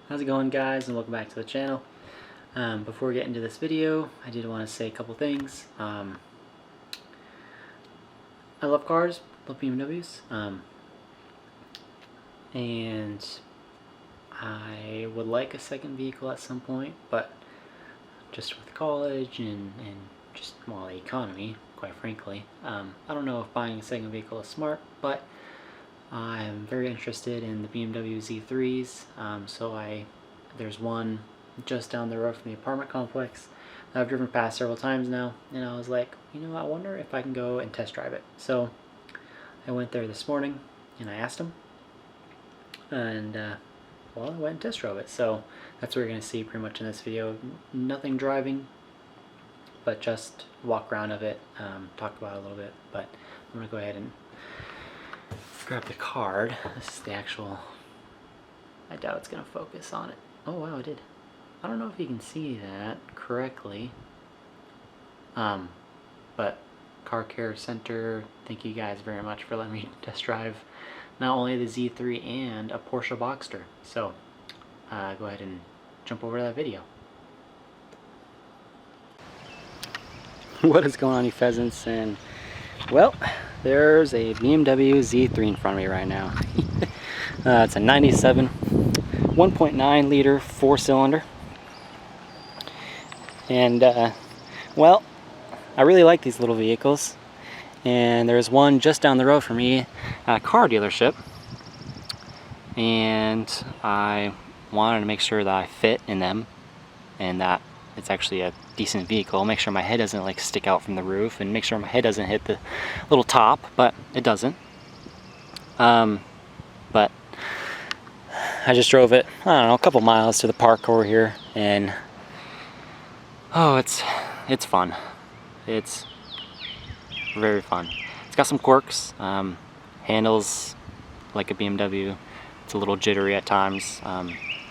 How's it going, guys, and welcome back to the channel. Before we get into this video, I did want to say a couple things. I love cars, love BMWs, and I would like a second vehicle at some point, but just with college and just, well, the economy, quite frankly, I don't know if buying a second vehicle is smart, but I'm very interested in the BMW Z3s, there's one just down the road from the apartment complex that I've driven past several times now, and I was like, you know, I wonder if I can go and test drive it. So I went there this morning and I asked him, and well, I went and test drove it. So that's what you're going to see pretty much in this video. Nothing driving, but just walk around of it, talk about it a little bit. But I'm going to go ahead and grab the card. This is the actual, I doubt it's going to focus on it. Oh wow, it did. I don't know if you can see that correctly. But Car Care Center, thank you guys very much for letting me test drive not only the Z3 and a Porsche Boxster. So go ahead and jump over to that video. What is going on, you pheasants? And well, there's a BMW Z3 in front of me right now. It's a 97 1.9 liter 4-cylinder, and well, I really like these little vehicles, and there's one just down the road from me at a car dealership, and I wanted to make sure that I fit in them and that it's actually a decent vehicle. Make sure my head doesn't like stick out from the roof, and make sure my head doesn't hit the little top, but it doesn't. But I just drove it, I don't know, a couple miles to the park over here, and oh, it's fun. It's very fun. It's got some quirks. Handles like a BMW. It's a little jittery at times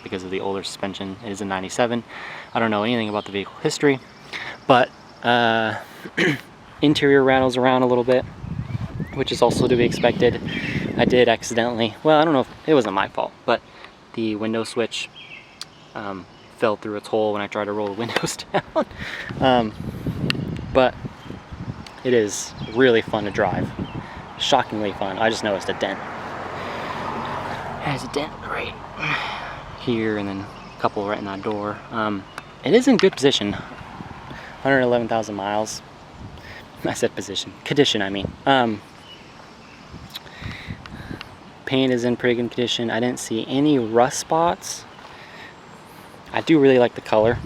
because of the older suspension. It is a 97. I don't know anything about the vehicle history, but interior rattles around a little bit, which is also to be expected. I did accidentally, well, I don't know if it wasn't my fault, but the window switch fell through its hole when I tried to roll the windows down. But it is really fun to drive. Shockingly fun. I just noticed a dent. It has a dent right here, and then a couple right in that door. It is in good position. 111,000 miles. I said position. Condition, I mean. Paint is in pretty good condition. I didn't see any rust spots. I do really like the color.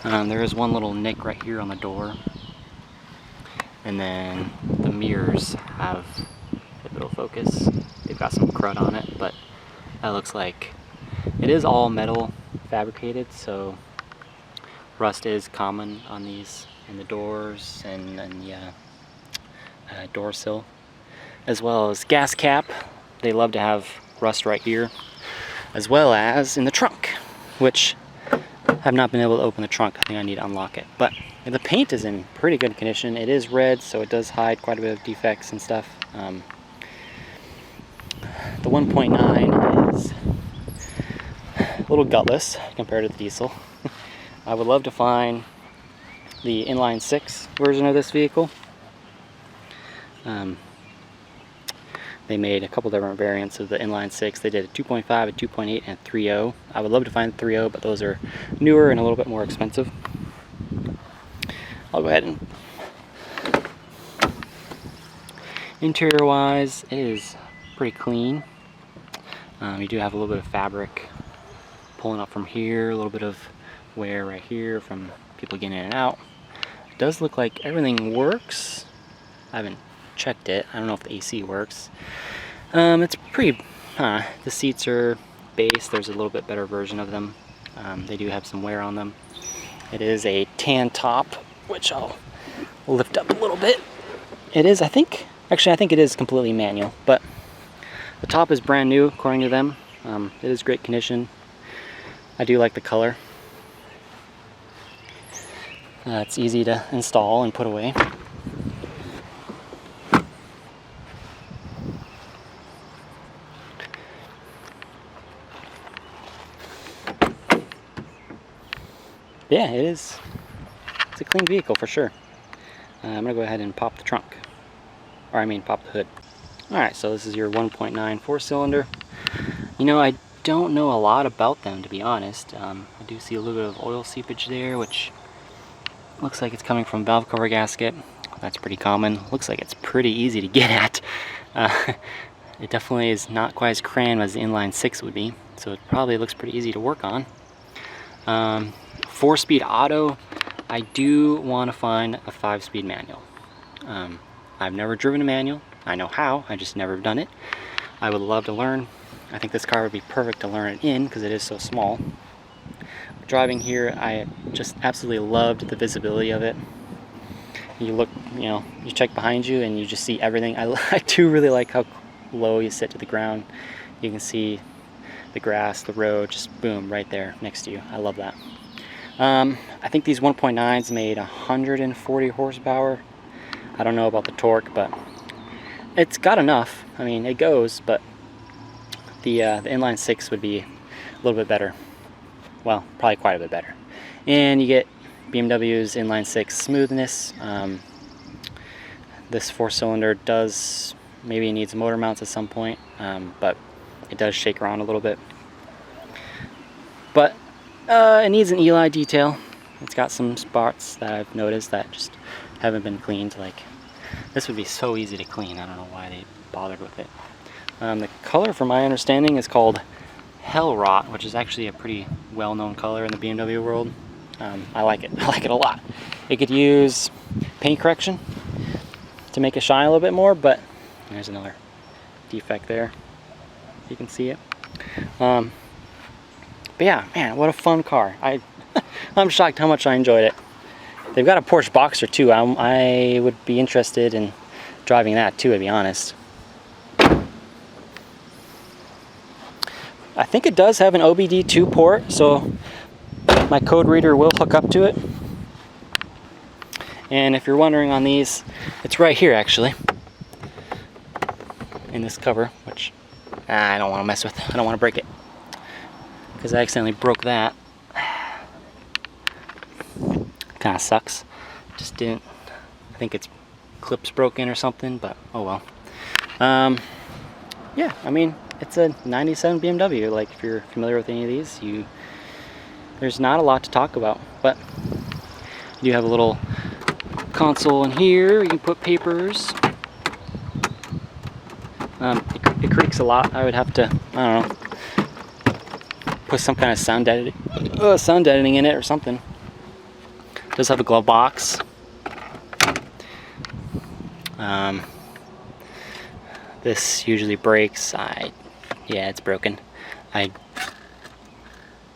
There is one little nick right here on the door, and then the mirrors have, if it'll focus, they've got some crud on it, but that looks like it is all metal fabricated, so rust is common on these, in the doors and the door sill, as well as gas cap. They love to have rust right here, as well as in the trunk, which I have not been able to open the trunk. I think I need to unlock it. But the paint is in pretty good condition. It is red, so it does hide quite a bit of defects and stuff. The 1.9 is a little gutless compared to the diesel. I would love to find the inline 6 version of this vehicle. They made a couple different variants of the inline 6. They did a 2.5, a 2.8, and 3.0. I would love to find the 3.0, but those are newer and a little bit more expensive. I'll go ahead and... Interior wise, it is pretty clean. You do have a little bit of fabric pulling up from here, a little bit of wear right here from people getting in and out. It does look like everything works. I haven't checked it. I don't know if the AC works. It's pretty, the seats are base. There's a little bit better version of them. They do have some wear on them. It is a tan top, which I'll lift up a little bit. It is, I think it is completely manual, but the top is brand new according to them. It is great condition. I do like the color. It's easy to install and put away. Yeah, it is. It's a clean vehicle for sure. I'm gonna go ahead and pop the trunk, or I mean pop the hood. All right, so this is your 1.9 4-cylinder. You know, I don't know a lot about them, to be honest. I do see a little bit of oil seepage there, which looks like it's coming from valve cover gasket. That's pretty common. Looks like it's pretty easy to get at. It definitely is not quite as crammed as the inline 6 would be, so it probably looks pretty easy to work on. 4-speed auto. I do want to find a 5-speed manual. I've never driven a manual. I know how, I just never done it. I would love to learn. I think this car would be perfect to learn it in because it is so small. Driving here, I just absolutely loved the visibility of it. You look, you know, you check behind you and you just see everything. I do really like how low you sit to the ground. You can see the grass, the road, just boom, right there next to you. I love that. I think these 1.9s made 140 horsepower. I don't know about the torque, but it's got enough. I mean, it goes, but the inline 6 would be a little bit better. Well, probably quite a bit better. And you get BMW's inline 6 smoothness. This 4-cylinder does, maybe it needs motor mounts at some point, but it does shake around a little bit. But it needs an Eli detail. It's got some spots that I've noticed that just haven't been cleaned. Like, this would be so easy to clean. I don't know why they bothered with it. The color, from my understanding, is called Hell Rot, which is actually a pretty well-known color in the BMW world. I like it. I like it a lot. It could use paint correction to make it shine a little bit more, but there's another defect there. You can see it. But yeah, man, what a fun car. I'm shocked how much I enjoyed it. They've got a Porsche Boxer too. I would be interested in driving that too, to be honest. I think it does have an OBD2 port, so my code reader will hook up to it. And if you're wondering on these, it's right here actually, in this cover, which I don't want to mess with. I don't want to break it, because I accidentally broke that. Kind of sucks. Just didn't, I think its clip's broken or something, but oh well. Yeah, I mean, it's a 97 BMW. Like, if you're familiar with any of these, there's not a lot to talk about, but you do have a little console in here. You can put papers. It creaks a lot. I would have to, I don't know, put some kind of sound editing in it or something. It does have a glove box. This usually breaks. Yeah, it's broken. I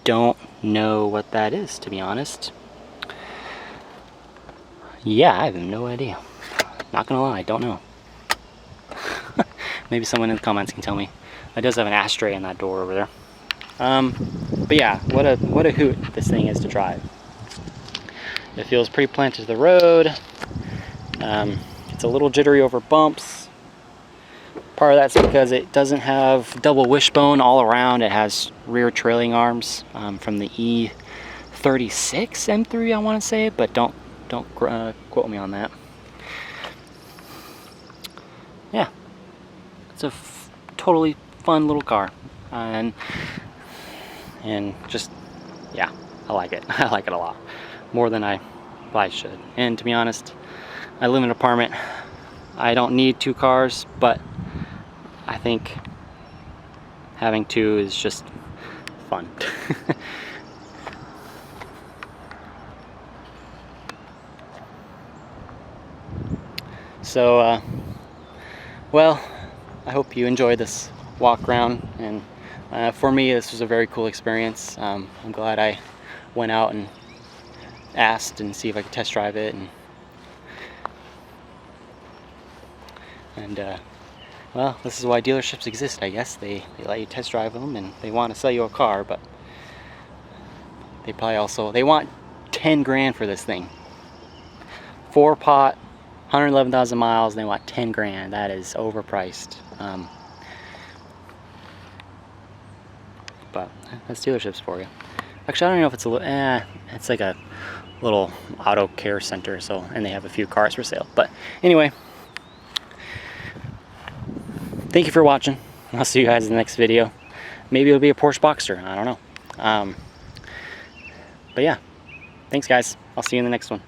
don't know what that is, to be honest. Yeah, I have no idea. Not gonna lie, I don't know. Maybe someone in the comments can tell me. It does have an ashtray in that door over there. But yeah, what a hoot this thing is to drive. It feels pretty planted to the road. It's a little jittery over bumps. Part of that's because it doesn't have double wishbone all around. It has rear trailing arms from the E36 M3, I want to say, but don't quote me on that. Yeah, it's a totally fun little car, and just, yeah, I like it. I like it a lot, more than I probably should. And to be honest, I live in an apartment. I don't need 2 cars, but I think having 2 is just fun. So, well, I hope you enjoyed this walk around, and for me this was a very cool experience. I'm glad I went out and asked and see if I could test drive it, and well, this is why dealerships exist, I guess. They let you test drive them, and they want to sell you a car, but they probably also, they want 10 grand for this thing. 4-pot, 111,000 miles, and they want 10 grand. That is overpriced. But that's dealerships for you. Actually, I don't know if it's a little, it's like a little auto care center, so, and they have a few cars for sale. But anyway, thank you for watching. I'll see you guys in the next video. Maybe it'll be a Porsche Boxster, I don't know. But yeah, thanks guys. I'll see you in the next one.